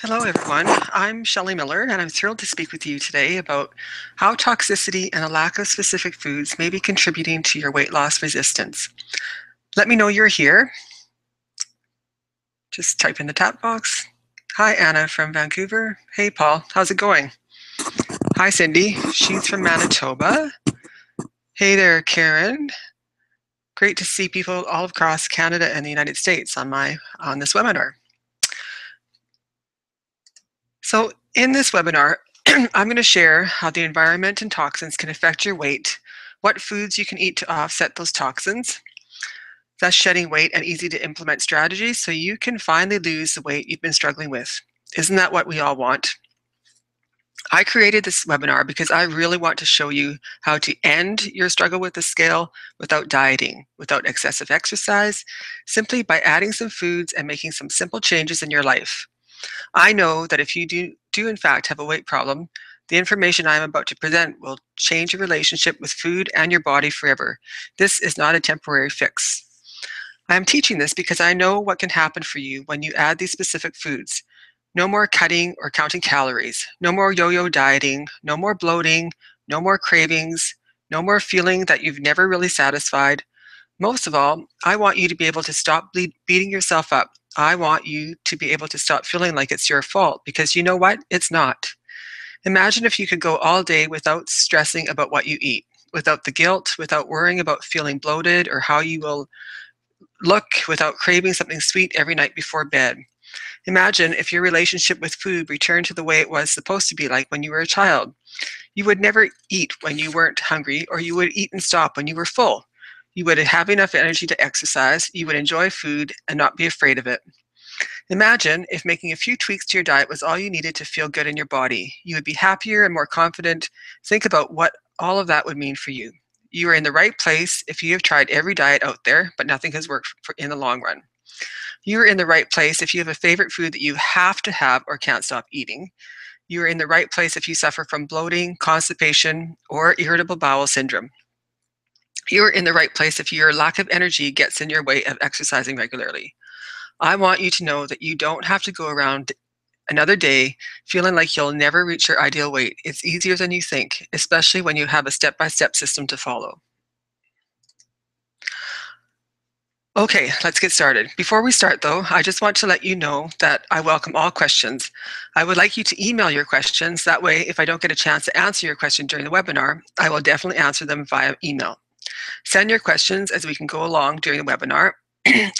Hello, everyone. I'm Shelley Miller, and I'm thrilled to speak with you today about how toxicity and a lack of specific foods may be contributing to your weight loss resistance. Let me know you're here. Just type in the chat box. Hi, Anna from Vancouver. Hey, Paul. How's it going? Hi, Cindy. She's from Manitoba. Hey there, Karen. Great to see people all across Canada and the United States on this webinar. So in this webinar, I'm going to share how the environment and toxins can affect your weight, what foods you can eat to offset those toxins, thus shedding weight, and easy to implement strategies so you can finally lose the weight you've been struggling with. Isn't that what we all want? I created this webinar because I really want to show you how to end your struggle with the scale without dieting, without excessive exercise, simply by adding some foods and making some simple changes in your life. I know that if you do in fact have a weight problem, the information I am about to present will change your relationship with food and your body forever. This is not a temporary fix. I am teaching this because I know what can happen for you when you add these specific foods. No more cutting or counting calories. No more yo-yo dieting. No more bloating. No more cravings. No more feeling that you've never really satisfied. Most of all, I want you to be able to stop beating yourself up. I want you to be able to stop feeling like it's your fault, because you know what? It's not. Imagine if you could go all day without stressing about what you eat, without the guilt, without worrying about feeling bloated or how you will look, without craving something sweet every night before bed. Imagine if your relationship with food returned to the way it was supposed to be like when you were a child. You would never eat when you weren't hungry, or you would eat and stop when you were full. You would have enough energy to exercise, you would enjoy food and not be afraid of it. Imagine if making a few tweaks to your diet was all you needed to feel good in your body. You would be happier and more confident. Think about what all of that would mean for you. You are in the right place if you have tried every diet out there, but nothing has worked in the long run. You are in the right place if you have a favorite food that you have to have or can't stop eating. You are in the right place if you suffer from bloating, constipation, or irritable bowel syndrome. You are in the right place if your lack of energy gets in your way of exercising regularly. I want you to know that you don't have to go around another day feeling like you'll never reach your ideal weight. It's easier than you think, especially when you have a step-by-step system to follow. Okay, let's get started. Before we start though, I just want to let you know that I welcome all questions. I would like you to email your questions. That way, if I don't get a chance to answer your question during the webinar, I will definitely answer them via email. Send your questions as we can go along during the webinar.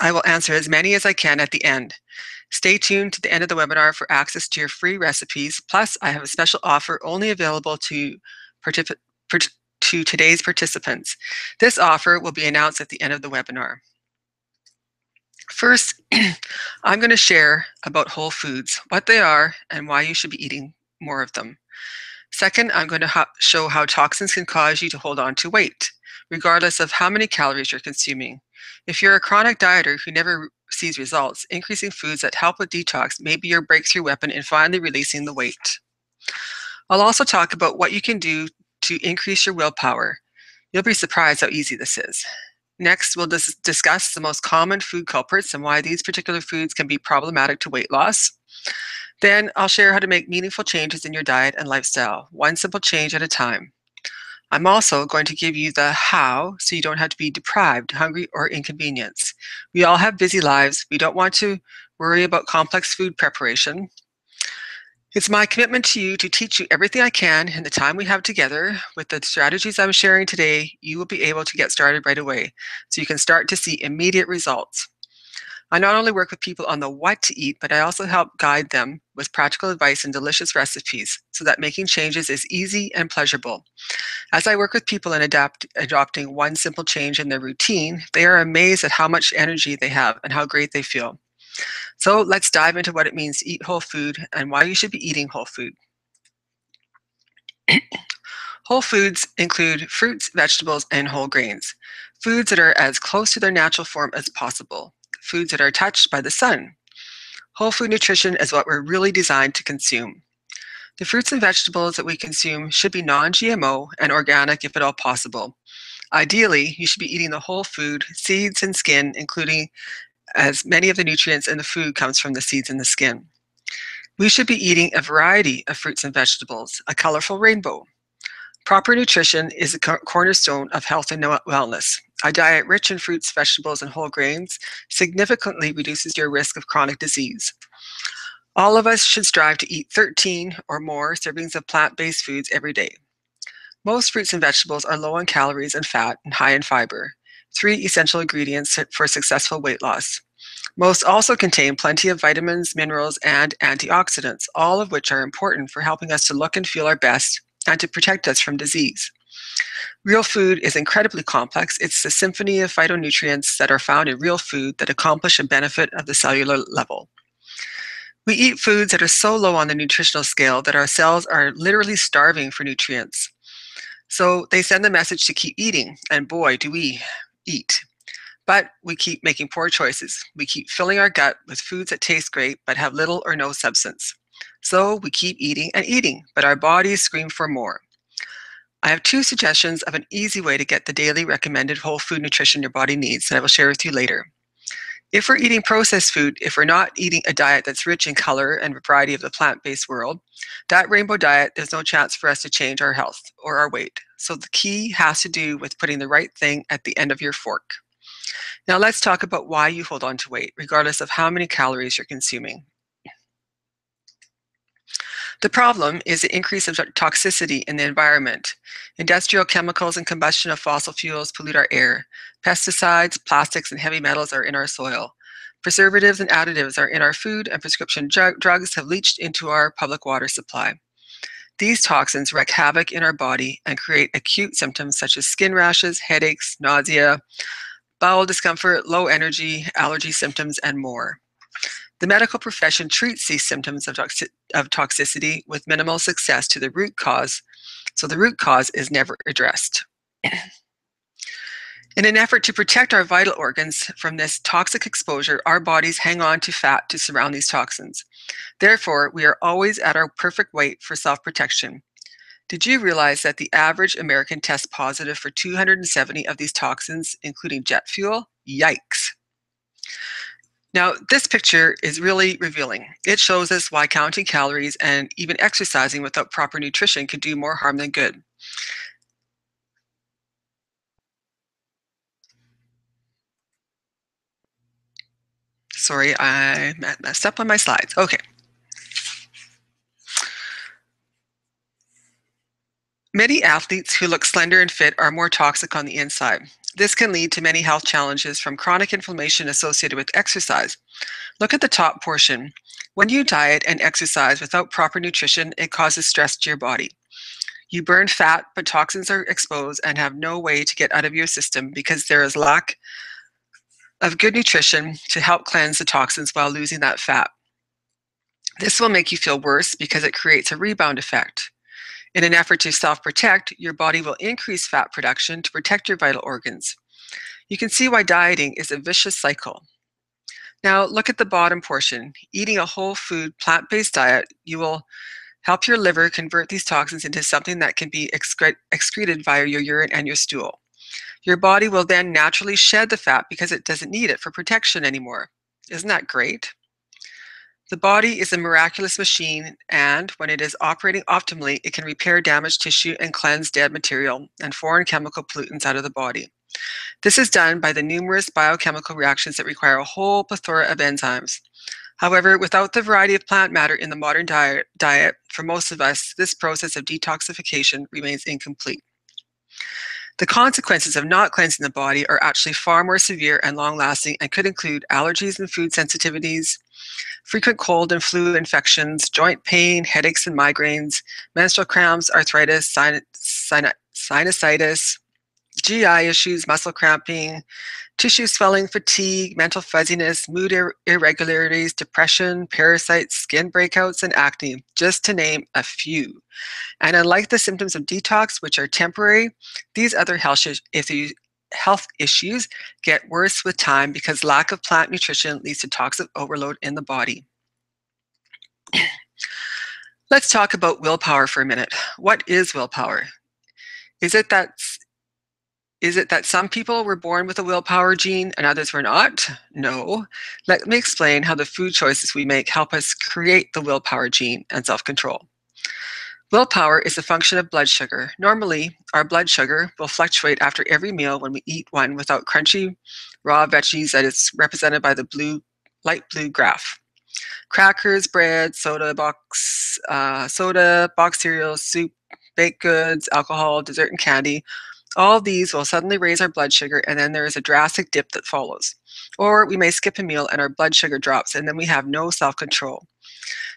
I will answer as many as I can at the end. Stay tuned to the end of the webinar for access to your free recipes. Plus, I have a special offer only available to today's participants. This offer will be announced at the end of the webinar. First, I'm going to share about whole foods, what they are, and why you should be eating more of them. Second, I'm going to show how toxins can cause you to hold on to weight, regardless of how many calories you're consuming. If you're a chronic dieter who never sees results, increasing foods that help with detox may be your breakthrough weapon in finally releasing the weight. I'll also talk about what you can do to increase your willpower. You'll be surprised how easy this is. Next, we'll discuss the most common food culprits and why these particular foods can be problematic to weight loss. Then I'll share how to make meaningful changes in your diet and lifestyle, one simple change at a time. I'm also going to give you the how so you don't have to be deprived, hungry, or inconvenienced. We all have busy lives. We don't want to worry about complex food preparation. It's my commitment to you to teach you everything I can in the time we have together. With the strategies I'm sharing today, you will be able to get started right away so you can start to see immediate results. I not only work with people on the what to eat, but I also help guide them with practical advice and delicious recipes so that making changes is easy and pleasurable. As I work with people in adopting one simple change in their routine, they are amazed at how much energy they have and how great they feel. So let's dive into what it means to eat whole food and why you should be eating whole food. Whole foods include fruits, vegetables, and whole grains. Foods that are as close to their natural form as possible. Foods that are touched by the sun. Whole food nutrition is what we're really designed to consume. The fruits and vegetables that we consume should be non-GMO and organic if at all possible. Ideally, you should be eating the whole food, seeds and skin, including as many of the nutrients in the food comes from the seeds and the skin. We should be eating a variety of fruits and vegetables, a colorful rainbow. Proper nutrition is a cornerstone of health and wellness. A diet rich in fruits, vegetables, and whole grains significantly reduces your risk of chronic disease. All of us should strive to eat 13 or more servings of plant-based foods every day. Most fruits and vegetables are low in calories and fat and high in fiber, three essential ingredients for successful weight loss. Most also contain plenty of vitamins, minerals, and antioxidants, all of which are important for helping us to look and feel our best and to protect us from disease. Real food is incredibly complex. It's the symphony of phytonutrients that are found in real food that accomplish a benefit at the cellular level. We eat foods that are so low on the nutritional scale that our cells are literally starving for nutrients. So they send the message to keep eating, and boy, do we eat. But we keep making poor choices. We keep filling our gut with foods that taste great but have little or no substance. So we keep eating and eating, but our bodies scream for more. I have two suggestions of an easy way to get the daily recommended whole food nutrition your body needs that I will share with you later. If we're eating processed food, if we're not eating a diet that's rich in color and variety of the plant-based world, that rainbow diet, there's no chance for us to change our health or our weight. So the key has to do with putting the right thing at the end of your fork. Now let's talk about why you hold on to weight, regardless of how many calories you're consuming. The problem is the increase of toxicity in the environment. Industrial chemicals and combustion of fossil fuels pollute our air. Pesticides, plastics, and heavy metals are in our soil. Preservatives and additives are in our food, and prescription drugs have leached into our public water supply. These toxins wreak havoc in our body and create acute symptoms such as skin rashes, headaches, nausea, bowel discomfort, low energy, allergy symptoms, and more. The medical profession treats these symptoms of toxicity with minimal success to the root cause, so the root cause is never addressed. In an effort to protect our vital organs from this toxic exposure, our bodies hang on to fat to surround these toxins. Therefore, we are always at our perfect weight for self-protection. Did you realize that the average American tests positive for 270 of these toxins, including jet fuel? Yikes. Now, this picture is really revealing. It shows us why counting calories and even exercising without proper nutrition can do more harm than good. Sorry, I messed up on my slides. Okay. Many athletes who look slender and fit are more toxic on the inside. This can lead to many health challenges from chronic inflammation associated with exercise. Look at the top portion. When you diet and exercise without proper nutrition, it causes stress to your body. You burn fat, but toxins are exposed and have no way to get out of your system because there is lack of good nutrition to help cleanse the toxins while losing that fat. This will make you feel worse because it creates a rebound effect. In an effort to self-protect, your body will increase fat production to protect your vital organs. You can see why dieting is a vicious cycle. Now look at the bottom portion. Eating a whole food, plant-based diet, you will help your liver convert these toxins into something that can be excreted via your urine and your stool. Your body will then naturally shed the fat because it doesn't need it for protection anymore. Isn't that great? The body is a miraculous machine, and when it is operating optimally, it can repair damaged tissue and cleanse dead material and foreign chemical pollutants out of the body. This is done by the numerous biochemical reactions that require a whole plethora of enzymes. However, without the variety of plant matter in the modern diet, for most of us, this process of detoxification remains incomplete. The consequences of not cleansing the body are actually far more severe and long-lasting and could include allergies and food sensitivities, frequent cold and flu infections, joint pain, headaches and migraines, menstrual cramps, arthritis, sinusitis, GI issues, muscle cramping, tissue swelling, fatigue, mental fuzziness, mood irregularities, depression, parasites, skin breakouts, and acne, just to name a few. And unlike the symptoms of detox, which are temporary, these other health issues get worse with time because lack of plant nutrition leads to toxic overload in the body. Let's talk about willpower for a minute. What is willpower? Is it Is it that some people were born with a willpower gene and others were not? No. Let me explain how the food choices we make help us create the willpower gene and self-control. Willpower is a function of blood sugar. Normally, our blood sugar will fluctuate after every meal when we eat one without crunchy, raw veggies that is represented by the light blue graph. Crackers, bread, soda, box cereal, soup, baked goods, alcohol, dessert, and candy. All of these will suddenly raise our blood sugar, and then there is a drastic dip that follows. Or we may skip a meal and our blood sugar drops, and then we have no self-control.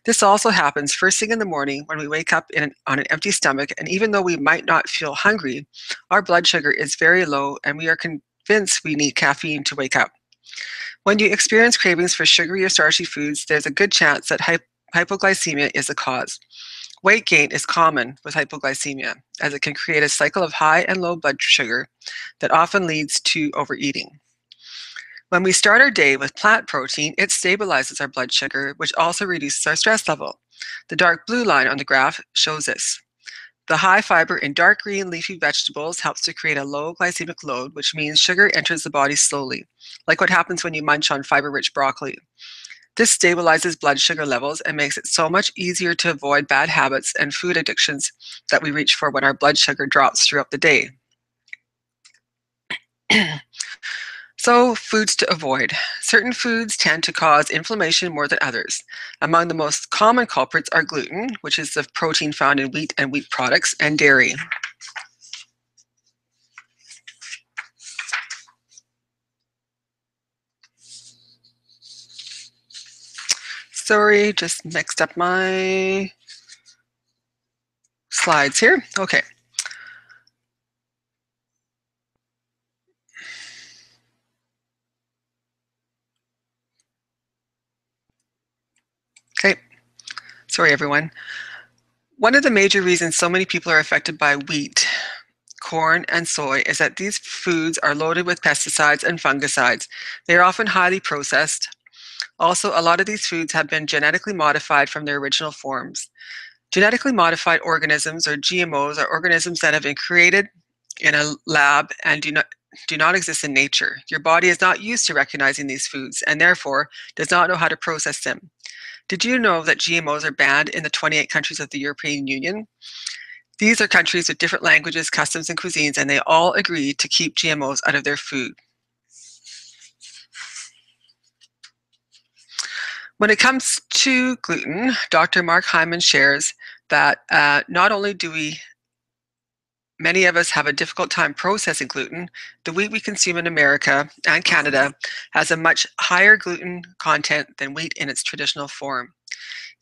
This also happens first thing in the morning when we wake up on an empty stomach, and even though we might not feel hungry, our blood sugar is very low and we are convinced we need caffeine to wake up. When you experience cravings for sugary or starchy foods, there's a good chance that hypoglycemia is the cause. Weight gain is common with hypoglycemia, as it can create a cycle of high and low blood sugar that often leads to overeating. When we start our day with plant protein, it stabilizes our blood sugar, which also reduces our stress level. The dark blue line on the graph shows this. The high fiber in dark green leafy vegetables helps to create a low glycemic load, which means sugar enters the body slowly, like what happens when you munch on fiber-rich broccoli. This stabilizes blood sugar levels and makes it so much easier to avoid bad habits and food addictions that we reach for when our blood sugar drops throughout the day. So, foods to avoid. Certain foods tend to cause inflammation more than others. Among the most common culprits are gluten, which is the protein found in wheat and wheat products, and dairy. Sorry, just mixed up my slides here. Okay. Okay. Sorry, everyone. One of the major reasons so many people are affected by wheat, corn, and soy is that these foods are loaded with pesticides and fungicides. They are often highly processed. Also, a lot of these foods have been genetically modified from their original forms. Genetically modified organisms, or GMOs, are organisms that have been created in a lab and do not exist in nature. Your body is not used to recognizing these foods and therefore does not know how to process them. Did you know that GMOs are banned in the 28 countries of the European Union? These are countries with different languages, customs, and cuisines, and they all agree to keep GMOs out of their food. When it comes to gluten, Dr. Mark Hyman shares that not only do many of us have a difficult time processing gluten, the wheat we consume in America and Canada has a much higher gluten content than wheat in its traditional form.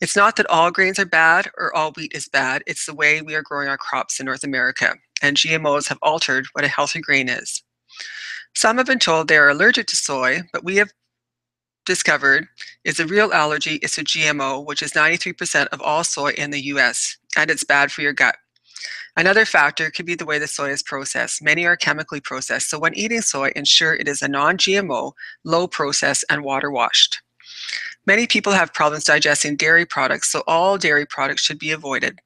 It's not that all grains are bad or all wheat is bad, it's the way we are growing our crops in North America, and GMOs have altered what a healthy grain is. Some have been told they are allergic to soy, but we have discovered is the real allergy is to GMO, which is 93% of all soy in the US, and it's bad for your gut. Another factor could be the way the soy is processed. Many are chemically processed, so when eating soy, ensure it is a non-GMO, low processed, and water washed. Many people have problems digesting dairy products, so all dairy products should be avoided.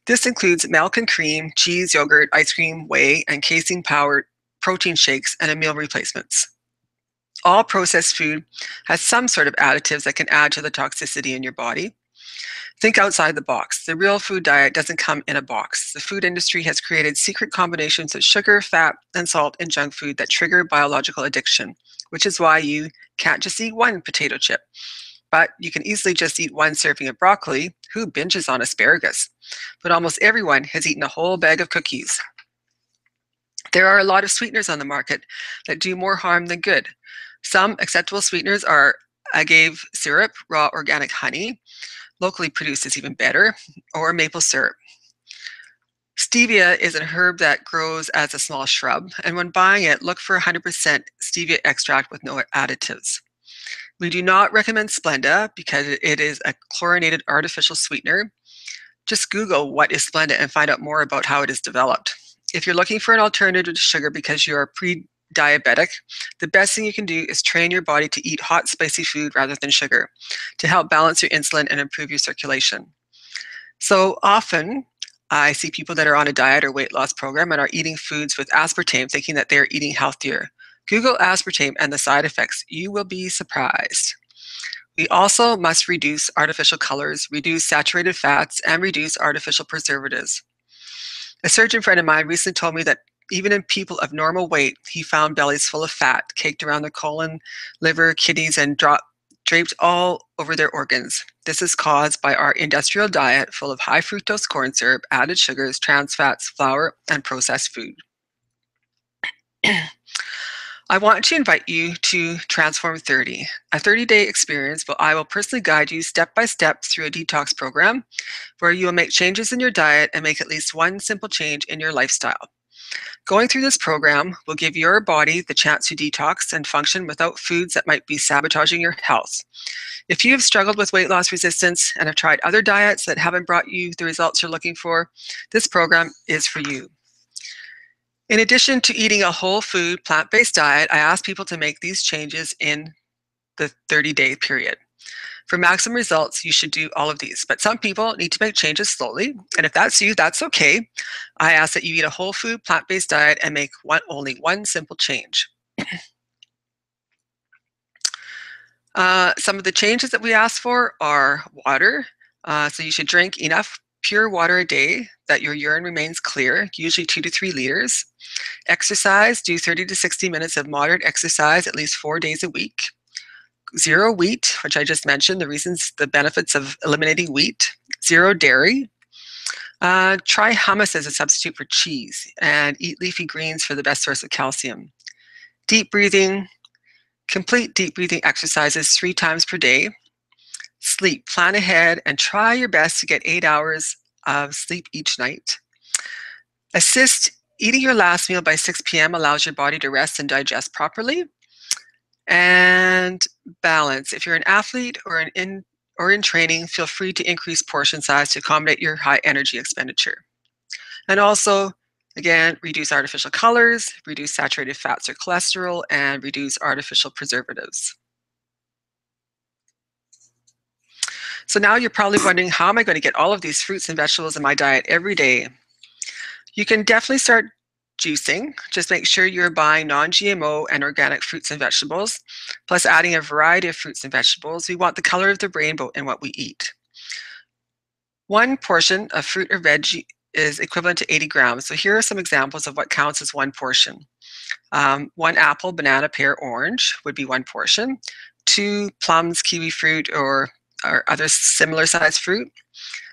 This includes milk and cream, cheese, yogurt, ice cream, whey, and casein powered protein shakes and meal replacements. All processed food has some sort of additives that can add to the toxicity in your body. Think outside the box. The real food diet doesn't come in a box. The food industry has created secret combinations of sugar, fat, and salt in junk food that trigger biological addiction, which is why you can't just eat one potato chip. But you can easily just eat one serving of broccoli. Who binges on asparagus? But almost everyone has eaten a whole bag of cookies. There are a lot of sweeteners on the market that do more harm than good. Some acceptable sweeteners are agave syrup, raw organic honey, locally produced is even better, or maple syrup. Stevia is a herb that grows as a small shrub, and when buying it, look for 100% stevia extract with no additives. We do not recommend Splenda because it is a chlorinated artificial sweetener. Just Google what is Splenda and find out more about how it is developed. If you're looking for an alternative to sugar because you are pre-diabetic, the best thing you can do is train your body to eat hot, spicy food rather than sugar to help balance your insulin and improve your circulation. So often, I see people that are on a diet or weight loss program and are eating foods with aspartame, thinking that they're eating healthier. Google aspartame and the side effects. You will be surprised. We also must reduce artificial colors, reduce saturated fats, and reduce artificial preservatives. A surgeon friend of mine recently told me that even in people of normal weight, he found bellies full of fat caked around their colon, liver, kidneys, and draped all over their organs. This is caused by our industrial diet full of high fructose corn syrup, added sugars, trans fats, flour, and processed food. I want to invite you to Transform 30, a 30-day experience where I will personally guide you step by step through a detox program where you will make changes in your diet and make at least one simple change in your lifestyle. Going through this program will give your body the chance to detox and function without foods that might be sabotaging your health. If you have struggled with weight loss resistance and have tried other diets that haven't brought you the results you're looking for, this program is for you. In addition to eating a whole food, plant-based diet, I ask people to make these changes in the 30-day period. For maximum results, you should do all of these, but some people need to make changes slowly, and if that's you, that's okay. I ask that you eat a whole food, plant-based diet and make only one simple change. Some of the changes that we ask for are water. So you should drink enough pure water a day that your urine remains clear, usually 2 to 3 liters. Exercise, do 30 to 60 minutes of moderate exercise at least 4 days a week. Zero wheat, which I just mentioned, the benefits of eliminating wheat. Zero dairy. Try hummus as a substitute for cheese, and eat leafy greens for the best source of calcium. Deep breathing. Complete deep breathing exercises 3 times per day. Sleep. Plan ahead and try your best to get 8 hours of sleep each night. Assist. Eating your last meal by 6 p.m. allows your body to rest and digest properly. And balance. If you're an athlete or in training, feel free to increase portion size to accommodate your high energy expenditure. And also, again, reduce artificial colors, reduce saturated fats or cholesterol, and reduce artificial preservatives. So now you're probably wondering, how am I going to get all of these fruits and vegetables in my diet every day? You can definitely start juicing. Just make sure you're buying non-GMO and organic fruits and vegetables, plus adding a variety of fruits and vegetables. We want the color of the rainbow in what we eat. 1 portion of fruit or veg is equivalent to 80 grams. So here are some examples of what counts as 1 portion. 1 apple, banana, pear, orange would be 1 portion. 2 plums, kiwi fruit, or other similar sized fruit.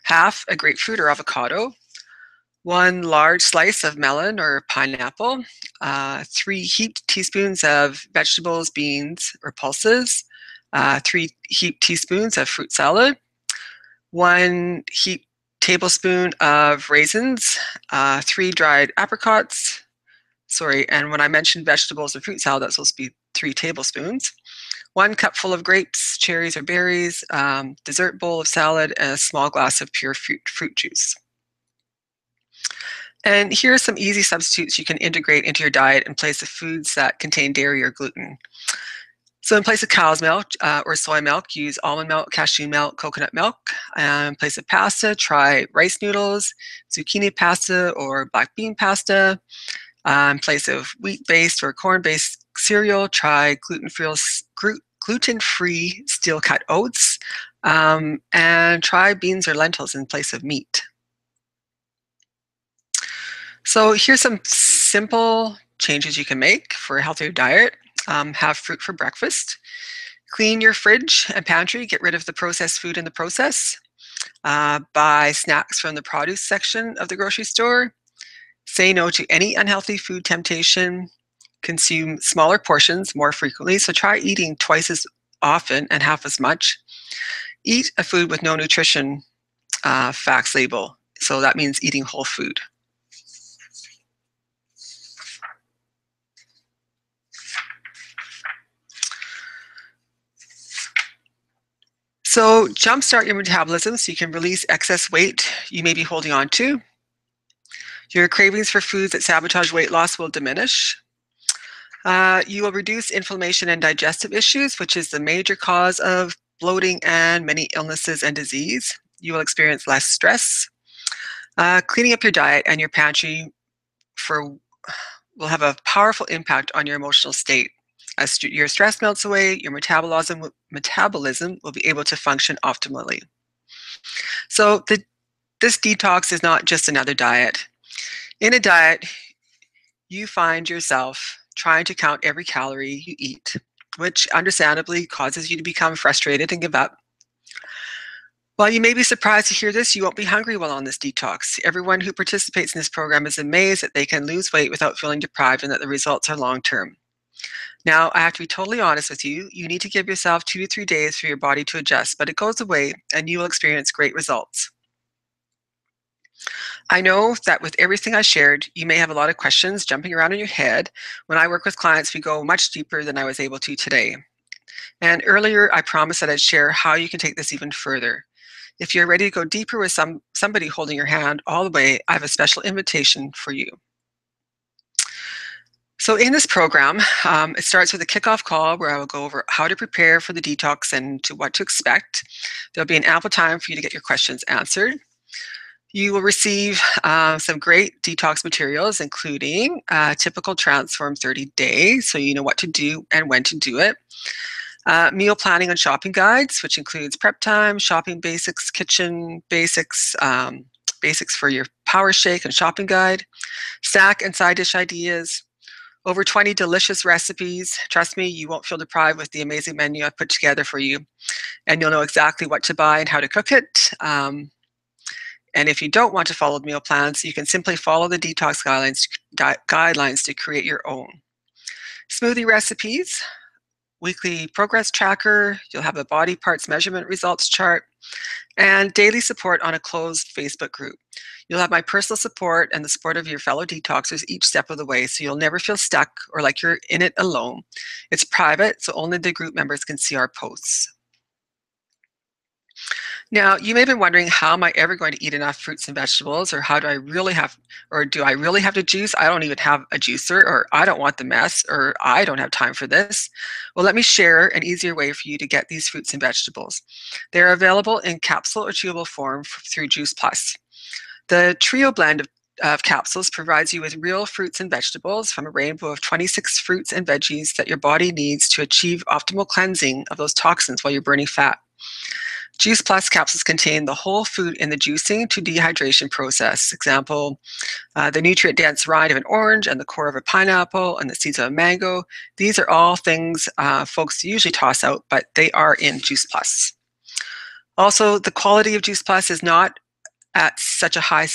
Half a grapefruit or avocado. 1 large slice of melon or pineapple. 3 heaped teaspoons of vegetables, beans, or pulses. 3 heaped teaspoons of fruit salad. 1 heaped tablespoon of raisins. 3 dried apricots. Sorry, and when I mentioned vegetables and fruit salad, that's supposed to be 3 tablespoons. 1 cupful of grapes, cherries, or berries. Dessert bowl of salad, and a small glass of pure fruit juice. And here are some easy substitutes you can integrate into your diet in place of foods that contain dairy or gluten. So in place of cow's milk or soy milk, use almond milk, cashew milk, coconut milk. In place of pasta, try rice noodles, zucchini pasta, or black bean pasta. In place of wheat-based or corn-based cereal, try gluten-free steel-cut oats. And try beans or lentils in place of meat. So here's some simple changes you can make for a healthier diet. Have fruit for breakfast. Clean your fridge and pantry. Get rid of the processed food in the process. Buy snacks from the produce section of the grocery store. Say no to any unhealthy food temptation. Consume smaller portions more frequently. So try eating twice as often and half as much. Eat a food with no nutrition facts label. So that means eating whole food. So jumpstart your metabolism so you can release excess weight you may be holding on to. Your cravings for foods that sabotage weight loss will diminish. You will reduce inflammation and digestive issues, which is the major cause of bloating and many illnesses and disease. You will experience less stress. Cleaning up your diet and your pantry will have a powerful impact on your emotional state. As your stress melts away, your metabolism will be able to function optimally. So this detox is not just another diet. In a diet, you find yourself trying to count every calorie you eat, which understandably causes you to become frustrated and give up. While you may be surprised to hear this, you won't be hungry while on this detox. Everyone who participates in this program is amazed that they can lose weight without feeling deprived and that the results are long-term. Now, I have to be totally honest with you. You need to give yourself 2 to 3 days for your body to adjust, but it goes away and you will experience great results. I know that with everything I shared, you may have a lot of questions jumping around in your head. When I work with clients, we go much deeper than I was able to today. And earlier, I promised that I'd share how you can take this even further. If you're ready to go deeper with somebody holding your hand all the way, I have a special invitation for you. So in this program, it starts with a kickoff call where I will go over how to prepare for the detox and to what to expect. There'll be an ample time for you to get your questions answered. You will receive some great detox materials, including typical Transform 30 Day, so you know what to do and when to do it. Meal planning and shopping guides, which includes prep time, shopping basics, kitchen basics, basics for your power shake and shopping guide, snack and side dish ideas, over 20 delicious recipes. Trust me, you won't feel deprived with the amazing menu I've put together for you, and you'll know exactly what to buy and how to cook it. And if you don't want to follow the meal plans, you can simply follow the detox guidelines to create your own. Smoothie recipes, weekly progress tracker, you'll have a body parts measurement results chart, and daily support on a closed Facebook group. You'll have my personal support and the support of your fellow detoxers each step of the way, so you'll never feel stuck or like you're in it alone. It's private, so only the group members can see our posts. Now, you may have been wondering, how am I ever going to eat enough fruits and vegetables, or do I really have to juice? I don't even have a juicer, or I don't want the mess, or I don't have time for this. Well, let me share an easier way for you to get these fruits and vegetables. They're available in capsule or chewable form through Juice Plus. The trio blend of capsules provides you with real fruits and vegetables from a rainbow of 26 fruits and veggies that your body needs to achieve optimal cleansing of those toxins while you're burning fat. Juice Plus capsules contain the whole food in the juicing to dehydration process. Example, the nutrient-dense rind of an orange and the core of a pineapple and the seeds of a mango. These are all things folks usually toss out, but they are in Juice Plus. Also, the quality of Juice Plus is not at such a high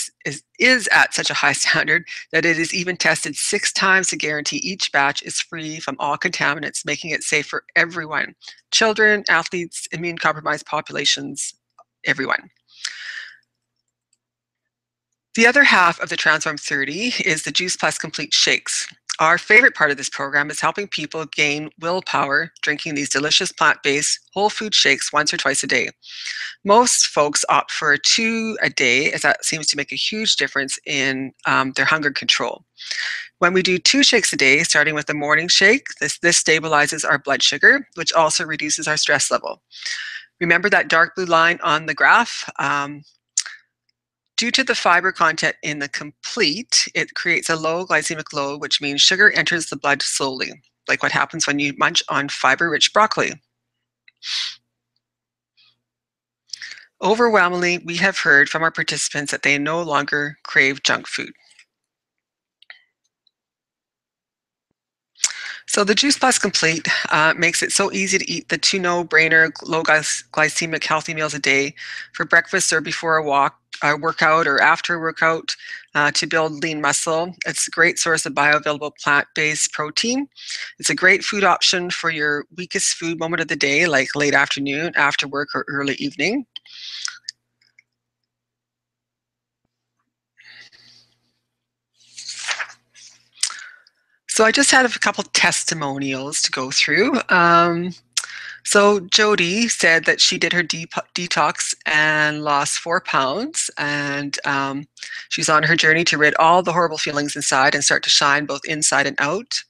standard that it is even tested 6 times to guarantee each batch is free from all contaminants, making it safe for everyone: children, athletes, immune-compromised populations, everyone. The other half of the Transform 30 is the Juice Plus Complete Shakes. Our favorite part of this program is helping people gain willpower drinking these delicious plant-based whole food shakes once or twice a day. Most folks opt for 2 a day, as that seems to make a huge difference in their hunger control. When we do 2 shakes a day, starting with the morning shake, this stabilizes our blood sugar, which also reduces our stress level. Remember that dark blue line on the graph? Due to the fiber content in the complete, it creates a low glycemic load, which means sugar enters the blood slowly, like what happens when you munch on fiber-rich broccoli. Overwhelmingly, we have heard from our participants that they no longer crave junk food. So the Juice Plus Complete makes it so easy to eat the 2 no-brainer low glycemic healthy meals a day for breakfast or before a workout or after a workout to build lean muscle. It's a great source of bioavailable plant-based protein. It's a great food option for your weakest food moment of the day, like late afternoon, after work, or early evening. So I just had a couple testimonials to go through. So Jody said that she did her detox and lost 4 pounds, and she's on her journey to rid all the horrible feelings inside and start to shine both inside and out.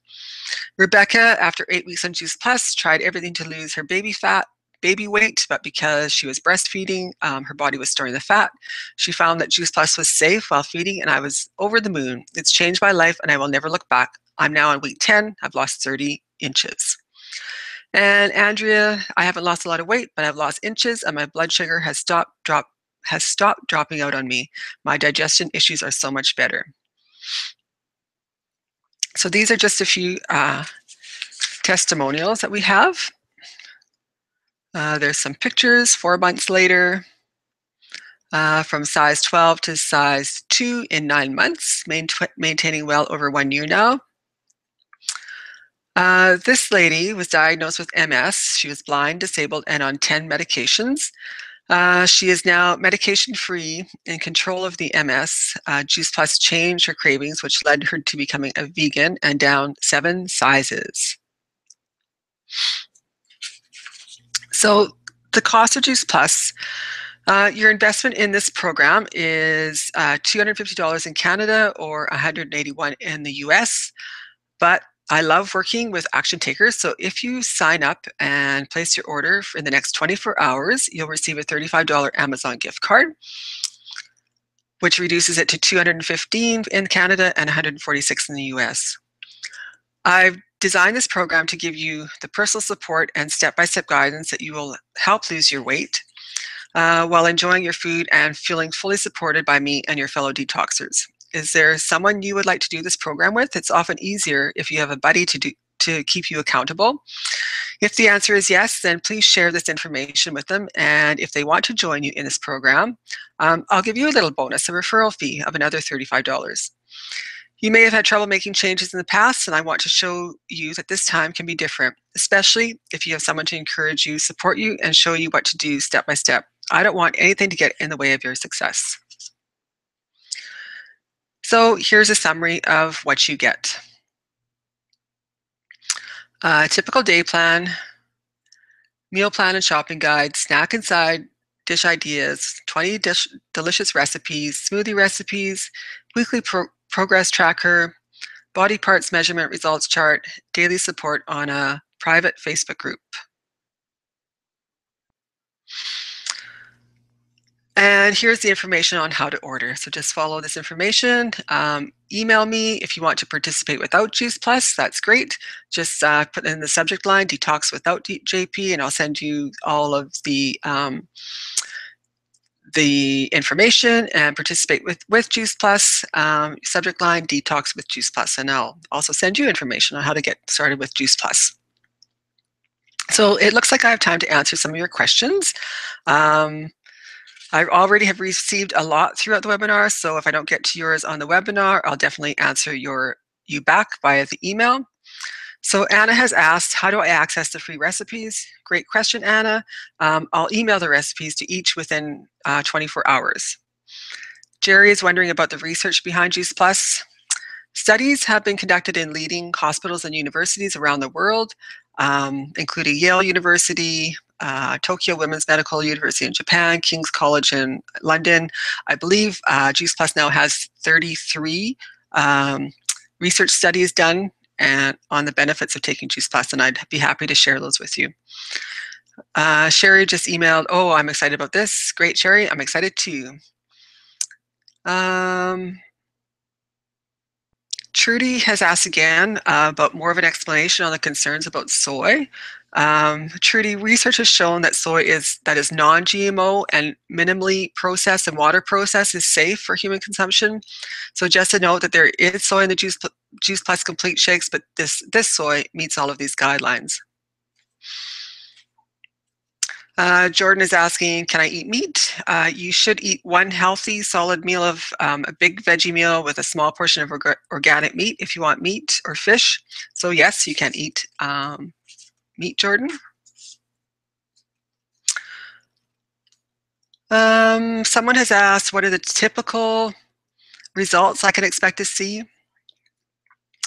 Rebecca, after 8 weeks on Juice Plus, tried everything to lose her baby fat, baby weight, but because she was breastfeeding, her body was storing the fat. She found that Juice Plus was safe while feeding, and I was over the moon. It's changed my life, and I will never look back. I'm now on week 10. I've lost 30 inches. And Andrea, I haven't lost a lot of weight, but I've lost inches, and my blood sugar has stopped dropping out on me. My digestion issues are so much better. So these are just a few testimonials that we have. There's some pictures 4 months later, from size 12 to size 2 in 9 months, maintaining well over 1 year now. This lady was diagnosed with MS. She was blind, disabled, and on 10 medications. She is now medication-free, in control of the MS. Juice Plus changed her cravings, which led her to becoming a vegan and down 7 sizes. So the cost of Juice Plus, your investment in this program is $250 in Canada or $181 in the US, but I love working with action takers, so if you sign up and place your order in the next 24 hours, you'll receive a $35 Amazon gift card, which reduces it to $215 in Canada and $146 in the US. I've designed this program to give you the personal support and step-by-step guidance that you will help lose your weight while enjoying your food and feeling fully supported by me and your fellow detoxers. Is there someone you would like to do this program with? It's often easier if you have a buddy to keep you accountable. If the answer is yes, then please share this information with them. And if they want to join you in this program, I'll give you a little bonus, a referral fee of another $35. You may have had trouble making changes in the past, and I want to show you that this time can be different, especially if you have someone to encourage you, support you, and show you what to do step by step. I don't want anything to get in the way of your success. So here's a summary of what you get. Typical day plan, meal plan and shopping guide, snack and side dish ideas, 20 delicious recipes, smoothie recipes, weekly progress tracker, body parts measurement results chart, daily support on a private Facebook group. And here's the information on how to order. So just follow this information. Email me if you want to participate without Juice Plus. That's great. Just put in the subject line, Detox Without JP, and I'll send you all of the information and participate with Juice Plus. Subject line, Detox with Juice Plus, and I'll also send you information on how to get started with Juice Plus. So it looks like I have time to answer some of your questions. I already have received a lot throughout the webinar, so if I don't get to yours on the webinar, I'll definitely answer you back via the email. So Anna has asked, how do I access the free recipes? Great question, Anna. I'll email the recipes to each within 24 hours. Jerry is wondering about the research behind Juice Plus. Studies have been conducted in leading hospitals and universities around the world, including Yale University, Tokyo Women's Medical University in Japan, King's College in London. I believe Juice Plus now has 33 research studies done on the benefits of taking Juice Plus, and I'd be happy to share those with you. Sherry just emailed, oh, I'm excited about this. Great, Sherry, I'm excited too. Trudy has asked again about more of an explanation on the concerns about soy. Trudy, research has shown that soy that is non-GMO and minimally processed and water processed is safe for human consumption. So just to note that there is soy in the Juice Plus Complete Shakes, but this soy meets all of these guidelines. Jordan is asking, can I eat meat? You should eat one healthy, solid meal of a big veggie meal with a small portion of organic meat if you want meat or fish. So yes, you can eat meat, Jordan. Someone has asked, what are the typical results I can expect to see?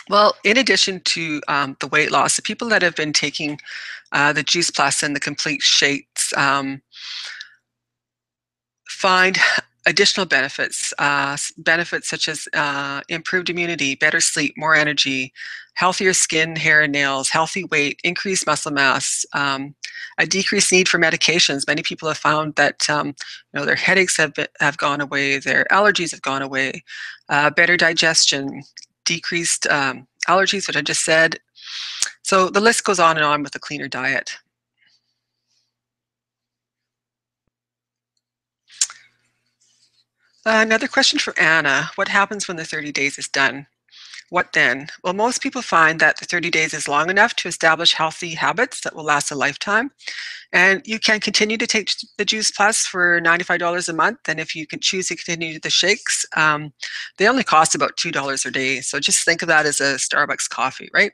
Well, in addition to the weight loss, the people that have been taking the Juice Plus and the Complete Shakes find additional benefits, benefits such as improved immunity, better sleep, more energy, healthier skin, hair, and nails, healthy weight, increased muscle mass, a decreased need for medications. Many people have found that their headaches have gone away, their allergies have gone away, better digestion, decreased allergies, which I just said. So the list goes on and on with a cleaner diet. Another question for Anna. What happens when the 30 days is done? What then? Well, most people find that the 30 days is long enough to establish healthy habits that will last a lifetime. And you can continue to take the Juice Plus for $95 a month. And if you can choose to continue the shakes, they only cost about $2 a day. So just think of that as a Starbucks coffee, right?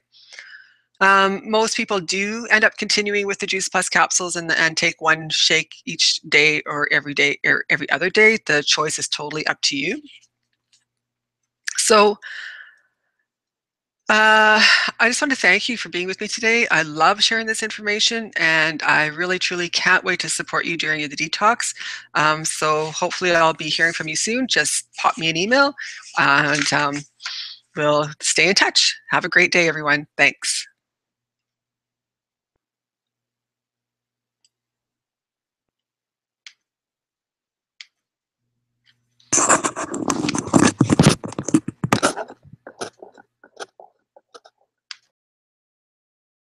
Most people do end up continuing with the Juice Plus capsules and take one shake each day or every day or every other day. The choice is totally up to you. So I just want to thank you for being with me today. I love sharing this information, and I really, truly can't wait to support you during the detox. So hopefully I'll be hearing from you soon. Just pop me an email, and we'll stay in touch. Have a great day, everyone. Thanks.